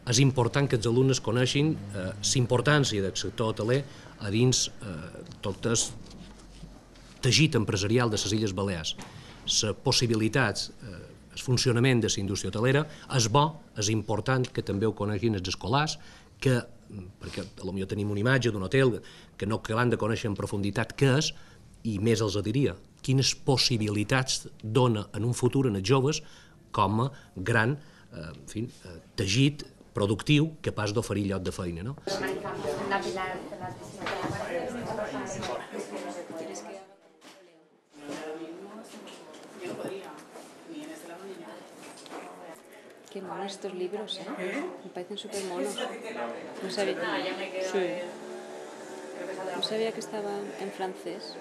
és important que els alumnes coneixin la importància del sector hoteler a dins tot el teixit empresarial de les Illes Balears. Les possibilitats, el funcionament de la indústria hotelera és bo, és important que també ho coneguin els escolars, perquè potser tenim una imatge d'un hotel que no l'han de conèixer en profunditat què és, i més els diria, quines possibilitats dona en un futur als joves com a gran teixit productiu capaç d'oferir lloc de feina. Qué monos estos libros, me parecen súper monos. No sabía que estaba en francés.